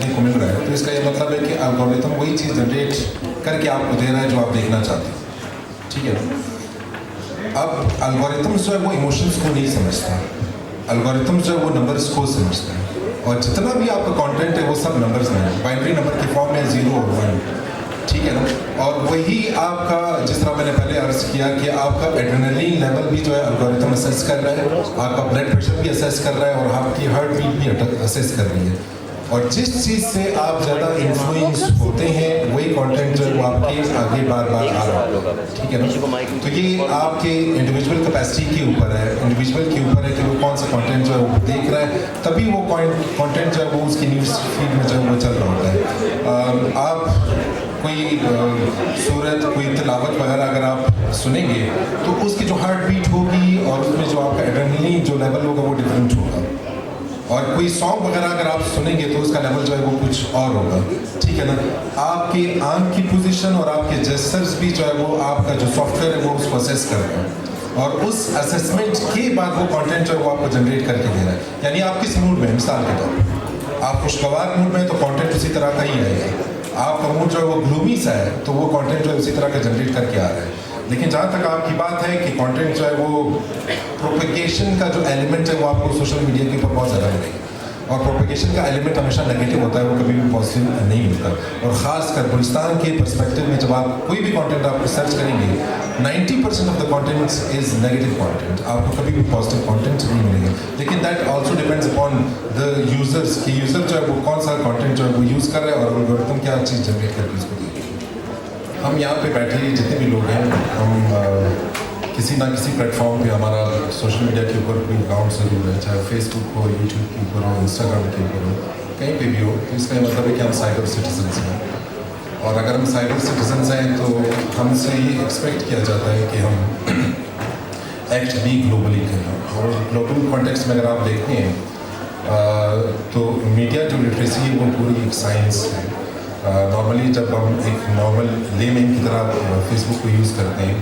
देखने को मिल रहा है, तो इसका ये मतलब है कि एल्गोरिथम वही चीज़ जनरेट करके आपको दे रहा है जो आप देखना चाहते हैं, ठीक है। अब एल्गोरिथम जो है वो इमोशंस को नहीं समझता, एल्गोरिथम जो है वो नंबर्स को समझता है, और जितना भी आपका कंटेंट है वो सब नंबर्स में है, बाइनरी नंबर की फॉर्म में 0 और 1, ठीक है ना। और वही आपका, जिस तरह मैंने पहले अर्ज किया कि आपका एड्रेनलिन लेवल भी जो है एल्गोरिथम असेस कर रहा है, आपका ब्लड प्रेशर भी असेस कर रहा है, और आपकी हार्ट बीट भी असेस कर रही है। और जिस चीज़ से आप ज़्यादा इन्फ्लुएंस होते हैं वही कंटेंट जो है वो आपके आगे बार बार आ रहा होगा, ठीक है ना। तो ये आपके इंडिविजुअल कैपेसिटी के ऊपर है, इंडिविजुअल के ऊपर है कि वो कौन सा कंटेंट जो है वो देख रहा है, तभी वो कंटेंट जो है वो उसकी न्यूज़ फीड में जो है वो चल रहा होता है। आप कोई सूरत, कोई तिलावत वगैरह अगर आप सुनेंगे तो उसकी जो हार्ट बीट होगी और उसमें जो आपका एड्रेनलिन जो लेवल होगा वो डिफरेंट होगा, और कोई सॉन्ग वगैरह अगर आप सुनेंगे तो उसका लेवल जो है वो कुछ और होगा, ठीक है ना। आपके आंख की पोजीशन और आपके जेस्चर्स भी जो है वो आपका जो सॉफ्टवेयर है वो उसको असेस कर रहा है, और उस असेसमेंट के बाद वो कंटेंट जो है वो आपको जनरेट करके दे रहा है। यानी आप किस मूड में, मिसाल के तौर पर आप खुशगवार मूड में तो कंटेंट उसी तरह का ही आएगा, आपका मूड जो है वो ग्लूमी सा है तो वो कंटेंट जो है उसी तरह का जनरेट करके आ रहा है। लेकिन जहाँ तक आपकी बात है कि कंटेंट जो है वो प्रोपेगेशन का जो एलिमेंट है वो आपको सोशल मीडिया के ऊपर बहुत ज़्यादा मिलेगा, और प्रोपेगेशन का एलिमेंट हमेशा नेगेटिव होता है, वो कभी भी पॉजिटिव नहीं होता। और ख़ासकर बलूचिस्तान के पर्सपेक्टिव में जब आप कोई भी कंटेंट आप सर्च करेंगे 90% of the content is negative content, आपको कभी भी पॉजिटिव कंटेंट नहीं मिलेगा। लेकिन that also depends upon the users कि यूज़र जो है वो कौन सा कंटेंट जो है वो यूज़ कर रहा है, और एल्गोरिथम क्या चीज़ जनरेट करके उसको देगी। हम यहाँ पे बैठे जितने भी लोग हैं, हम किसी ना किसी प्लेटफॉर्म पे हमारा सोशल मीडिया के ऊपर कोई अकाउंट ज़रूर है, चाहे फेसबुक हो, यूट्यूब के ऊपर हो, इंस्टाग्राम के ऊपर हो, कहीं पे भी हो। तो इसका मतलब है कि हम साइबर सिटीजन्स हैं, और अगर हम साइबर सिटीजन्स हैं तो हमसे ये एक्सपेक्ट किया जाता है कि हम एक्ट भी ग्लोबली करें। और ग्लोबल कॉन्टेक्स्ट में अगर आप देखें तो मीडिया जो लिटरेसी है वो पूरी एक साइंस है। नॉर्मली जब हम एक नॉर्मल लेमैन की तरह फेसबुक को यूज़ करते हैं,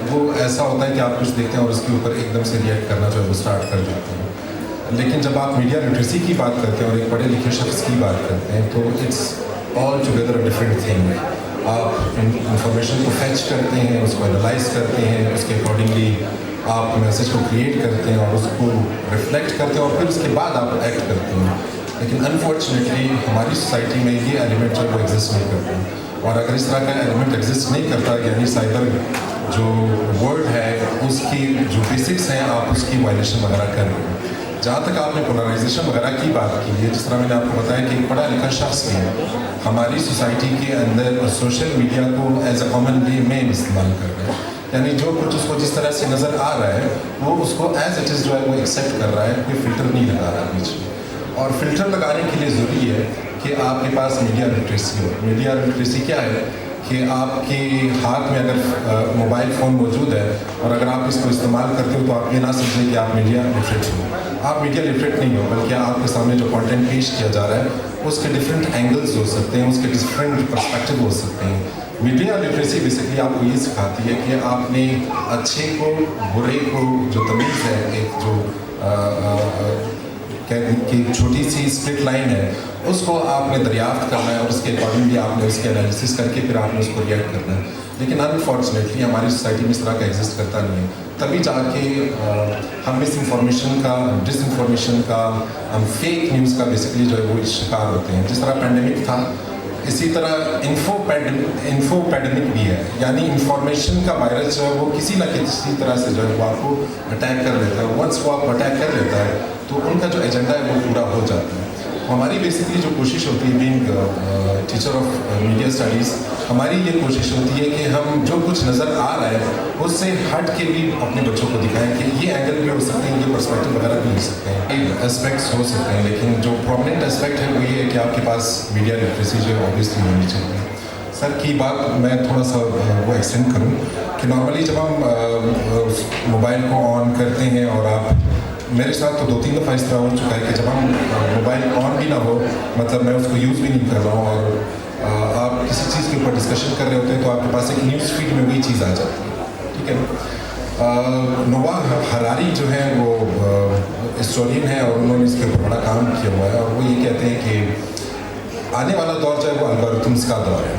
वो ऐसा होता है कि आप कुछ देखते हैं और उसके ऊपर एकदम से रिएक्ट करना जो है वो स्टार्ट कर देते हैं। लेकिन जब आप मीडिया लिटरेसी की बात करते हैं और एक पढ़े लिखे शख्स की बात करते हैं तो it's all together a different thing. आप इंफॉर्मेशन को फैच करते हैं, उसको एनालाइज करते हैं, उसके अकॉर्डिंगली आप मैसेज को क्रिएट करते हैं और उसको रिफ्लेक्ट करते हैं, और फिर उसके बाद आप एक्ट करते हैं। लेकिन अनफॉर्चुनेटली हमारी सोसाइटी में ये एलिमेंट जो वो एग्जिस्ट नहीं करते, और अगर इस तरह का एलिमेंट एग्जिस्ट नहीं करता, यानी साइबर जो वर्ड है उसकी जो बेसिक्स हैं आप उसकी वायलेशन वगैरह कर रहे हैं। जहाँ तक आपने पोलराइजेशन वगैरह की बात की है, जिस तरह मैंने आपको बताया कि एक पढ़ा लिखा शख्स भी है हमारी सोसाइटी के अंदर सोशल मीडिया को एज अ कॉमन वे में इस्तेमाल कर रहा है, यानी जो कुछ उसको जिस तरह से नज़र आ रहा है वो उसको एज इट इज़ जो है वो एक्सेप्ट कर रहा है, कोई फ़िल्टर नहीं लगा रहा बीच में। और फिल्टर लगाने के लिए ज़रूरी है कि आपके पास मीडिया लिटरेसी हो। मीडिया लिटरेसी क्या है कि आपके हाथ में अगर मोबाइल फ़ोन मौजूद है और अगर आप इसको इस्तेमाल करते हो तो आप ये ना समझें कि आप मीडिया लिटरेट हो। आप मीडिया लिटरेट नहीं हो, बल्कि आपके सामने जो कंटेंट पेश किया जा रहा है उसके डिफरेंट एंगल्स हो सकते हैं, उसके डिफरेंट पर्सपेक्टिव हो सकते हैं। मीडिया लिटरेसी बेसिकली आपको ये सिखाती है कि आपने अच्छे को, बुरे को, जो तमीज़ है, एक जो कि छोटी सी स्प्लिट लाइन है उसको आपने दरियाफ्त करना है, और उसके अकॉर्डिंगली आपने उसके एनालिसिस करके फिर आपने उसको रिएक्ट करना है। लेकिन अनफॉर्चुनेटली हमारी सोसाइटी में इस तरह का एग्जिस्ट करता नहीं है, तभी जाके हम मिस इंफॉर्मेशन का, डिसइंफॉर्मेशन का, हम फेक न्यूज़ का बेसिकली जो है वो शिकार होते हैं। जिस तरह पैंडेमिक था, इसी तरह इन्फोपैडेमिक भी है, यानी इंफॉर्मेशन का वायरस जो है वो किसी न किसी तरह से जो है वो आपको अटैक कर लेता है। वंस वो आपको अटैक कर लेता है तो उनका जो एजेंडा है वो पूरा हो जाता है। हमारी बेसिकली जो कोशिश होती है being teacher of media studies, हमारी ये कोशिश होती है कि हम जो कुछ नज़र आ रहा है उससे हट के भी अपने बच्चों को दिखाएं कि ये एंगल भी हो सकते हैं, ये पर्सपेक्टिव वगैरह भी हो सकते हैं, एस्पेक्ट्स हो सकते हैं। लेकिन जो प्रोमिनेंट एस्पेक्ट है वो ये है कि आपके पास मीडिया लिटरेसी जो है ऑब्वियसली होनी चाहिए। सर की बात मैं थोड़ा सा वो एक्सटेंड करूँ कि नॉर्मली जब हम मोबाइल को ऑन करते हैं, और आप मेरे साथ तो 2-3 दफ़ा इस तरह हो चुका है कि जब हम मोबाइल ऑन भी ना हो, मतलब मैं उसको यूज़ भी नहीं कर रहा हूँ, और आप किसी चीज़ के ऊपर डिस्कशन कर रहे होते हैं तो आपके पास एक न्यूज़ फीड में वही चीज़ आ जाती है, ठीक है। नोवाह हरारी जो है वो हिस्टोरियन है और उन्होंने इसके ऊपर बड़ा काम किया हुआ है, और वो ये कहते हैं कि आने वाला दौर जो है वो एल्गोरिथम्स का दौर है,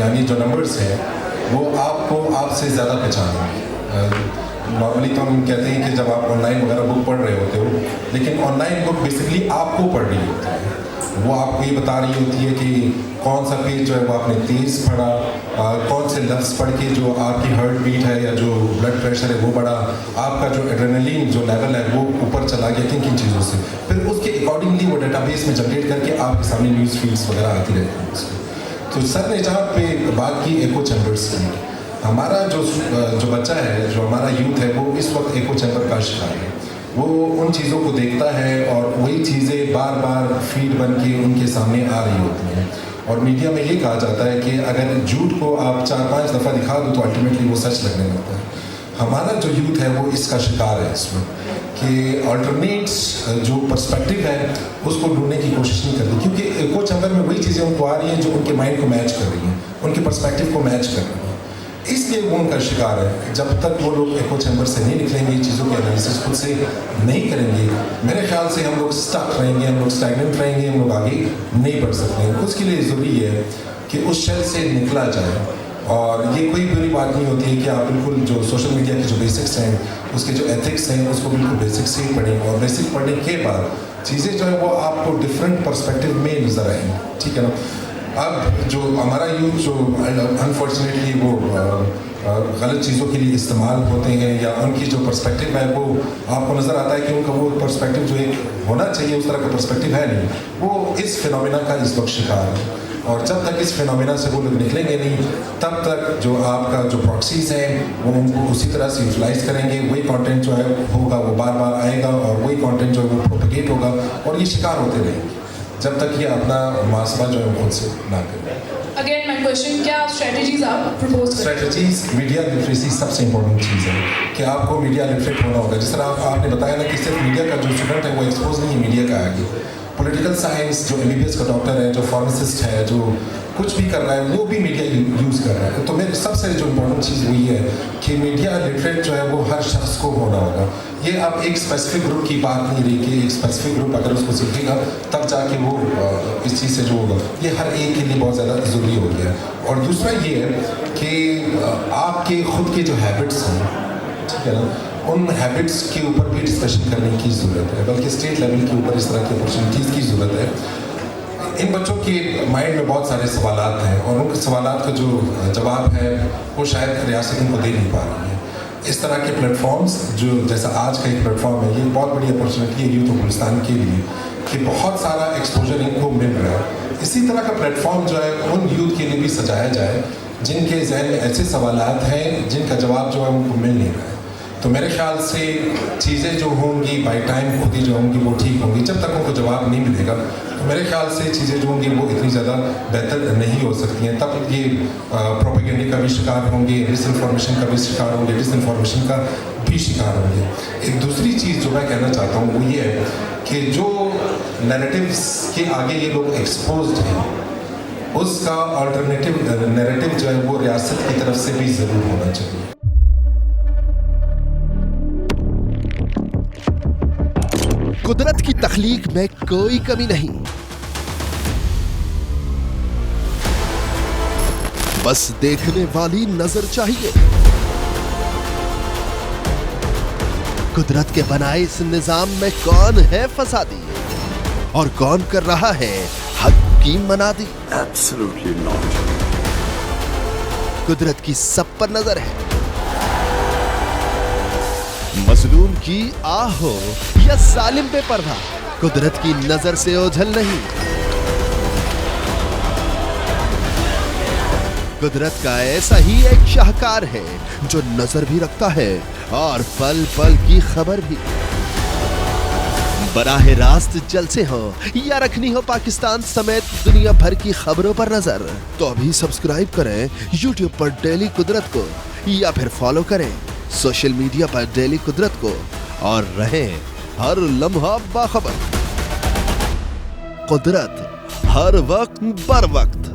यानी जो नंबर्स हैं वो आपको आपसे ज़्यादा पहचानेंगे। नॉर्मली तो हम कहते हैं कि जब आप ऑनलाइन वगैरह बुक पढ़ रहे होते हो, लेकिन ऑनलाइन बुक बेसिकली आपको पढ़ रही होती है। वो आपको ये बता रही होती है कि कौन सा पेज जो है वो आपने तेज़ पढ़ा, कौन से लफ्ज़ पढ़ के जो आपकी हार्ट बीट है या जो ब्लड प्रेशर है वो बढ़ा, आपका जो एड्रेनलिन जो लेवल है वो ऊपर चला गया, किन किन चीज़ों से। फिर उसके अकॉर्डिंगली वो डेटाबेस में जनरेट करके आपके सामने न्यूज़ फीड्स वगैरह आती रहती हैं। तो सर ने जहाँ पे बात की एको चैम्बर्स की, हमारा जो बच्चा है, जो हमारा यूथ है, वो इस वक्त एको चैम्बर का शिकार है। वो उन चीज़ों को देखता है और वही चीज़ें बार बार फीड बन के उनके सामने आ रही होती हैं। और मीडिया में ये कहा जाता है कि अगर झूठ को आप 4-5 दफ़ा दिखा दो तो अल्टीमेटली वो सच लगने लगता है। हमारा जो यूथ है वो इसका शिकार है इसमें कि अल्टरनेट्स जो पर्सपेक्टिव है उसको ढूंढने की कोशिश नहीं करती, क्योंकि एको चैम्बर में वही चीज़ें उनको आ रही हैं जो उनके माइंड को मैच कर रही हैं, उनके पर्सपेक्टिव को मैच कर रही हैं, इसलिए वो उनका शिकार है। जब तक वो लोग एको चैम्बर से नहीं निकलेंगे, चीज़ों के एनालिसिस खुद से नहीं करेंगे, मेरे ख्याल से हम लोग स्टक रहेंगे, हम लोग स्टैग्नेंट रहेंगे, हम लोग आगे नहीं बढ़ सकते हैं। उसके लिए ज़रूरी है कि उस शेल से निकला जाए। और ये कोई बुरी बात नहीं होती है कि आप बिल्कुल जो सोशल मीडिया के जो बेसिक्स हैं, उसके जो एथिक्स हैं, उसको बिल्कुल बेसिक से ही पढ़ें, और बेसिक पढ़ने के बाद चीज़ें जो है वो आपको डिफरेंट पर्सपेक्टिव में नज़र आएंगी, ठीक है ना। अब जो हमारा यूथ जो अनफॉर्चुनेटली वो गलत चीज़ों के लिए इस्तेमाल होते हैं, या उनकी जो पर्सपेक्टिव है वो आपको नज़र आता है कि उनका वो पर्सपेक्टिव जो एक होना चाहिए उस तरह का पर्सपेक्टिव है नहीं, वो इस फिनोमेना का इस वक्त शिकार है। और जब तक इस फिनोमेना से वो लोग निकलेंगे नहीं, तब तक जो आपका जो प्रॉक्सीज़ हैं वो उनको उसी तरह से यूटिलाइज करेंगे। वही कंटेंट जो है होगा वो बार बार आएगा, और वही कंटेंट जो है वो प्रोपेगेट होगा, और ये शिकार होते रहेंगे जब तक ये अपना मुहासबा जो है खुद से ना करें। अगेन माय क्वेश्चन, क्या स्ट्रेटजीज आप प्रपोज करें? स्ट्रेटजीज, मीडिया लिटरेसी सबसे इंपॉर्टेंट चीज़ है कि आपको मीडिया लिटरेट होना होगा। जिस तरह आपने बताया ना कि सिर्फ मीडिया का जो स्टूडेंट है वो एक्सपोज नहीं है मीडिया का आगे। पॉलिटिकल साइंस जो MBBS का डॉक्टर है, जो फार्मासिस्ट है, जो कुछ भी कर रहा है वो भी मीडिया यूज़ कर रहा है। तो मेरे सबसे जो इम्पोर्टेंट चीज़ वही है कि मीडिया लिटरेट जो है वो हर शख्स को होना होगा। ये अब एक स्पेसिफिक ग्रुप की बात नहीं रही कि एक स्पेसिफिक ग्रुप अगर उसको सीखेगा तब जाके वो इस चीज़ से जो होगा, ये हर एक के लिए बहुत ज़्यादा ज़रूरी हो गया है। और दूसरा ये है कि आपके खुद के जो हैबिट्स हैं, ठीक है ना, उन हैबिट्स के ऊपर भी डिस्कशन करने की ज़रूरत है, बल्कि स्टेट लेवल के ऊपर इस तरह की अपॉर्चुनिटीज़ की ज़रूरत है। इन बच्चों के माइंड में बहुत सारे सवालात हैं, और उन सवालात का जो जवाब है वो शायद रियासत इनको दे नहीं पा रही है। इस तरह के प्लेटफॉर्म्स जो जैसा आज का एक प्लेटफॉर्म है, ये बहुत बड़ी अपॉर्चुनिटी है यूथ ऑफ गुलिस्तान के लिए कि बहुत सारा एक्सपोजर इनको मिल रहा है। इसी तरह का प्लेटफॉर्म जो है उन यूथ के लिए भी सजाया जाए जिनके जहन में ऐसे सवालात हैं जिनका जवाब जो है उनको मिल नहीं रहा है। तो मेरे ख्याल से चीज़ें जो होंगी बाई टाइम खुद ही जो होंगी वो ठीक होंगी। जब तक उनको जवाब नहीं मिलेगा तो मेरे ख्याल से चीज़ें जो होंगी वो इतनी ज़्यादा बेहतर नहीं हो सकती हैं। तब ये प्रोपेगेंडे का भी शिकार होंगे, मिस इन्फॉर्मेशन का भी शिकार होंगे, डिस इन्फॉर्मेशन का भी शिकार होंगे। एक दूसरी चीज़ जो मैं कहना चाहता हूँ वो ये है कि जो नैरेटिव्स के आगे ये लोग एक्सपोज्ड हैं, उसका अल्टरनेटिव नैरेटिव जो है वो रियासत की तरफ से भी ज़रूर होना चाहिए। कुदरत की तख्लीक में कोई कमी नहीं, बस देखने वाली नजर चाहिए। कुदरत के बनाए इस निजाम में कौन है फसादी और कौन कर रहा है हक की मनादी? Absolutely not. कुदरत की सब पर नजर है। मजलूम की आह हो या जालिम पे पर्दा, कुदरत की नजर से ओझल नहीं। कुदरत का ऐसा ही एक शाहकार है जो नजर भी रखता है और पल पल की खबर भी। बराह रास्त जलसे हो या रखनी हो पाकिस्तान समेत दुनिया भर की खबरों पर नजर, तो अभी सब्सक्राइब करें YouTube पर डेली कुदरत को, या फिर फॉलो करें सोशल मीडिया पर डेली कुदरत को, और रहें हर लम्हा बाखबर। कुदरत हर वक्त बर वक्त।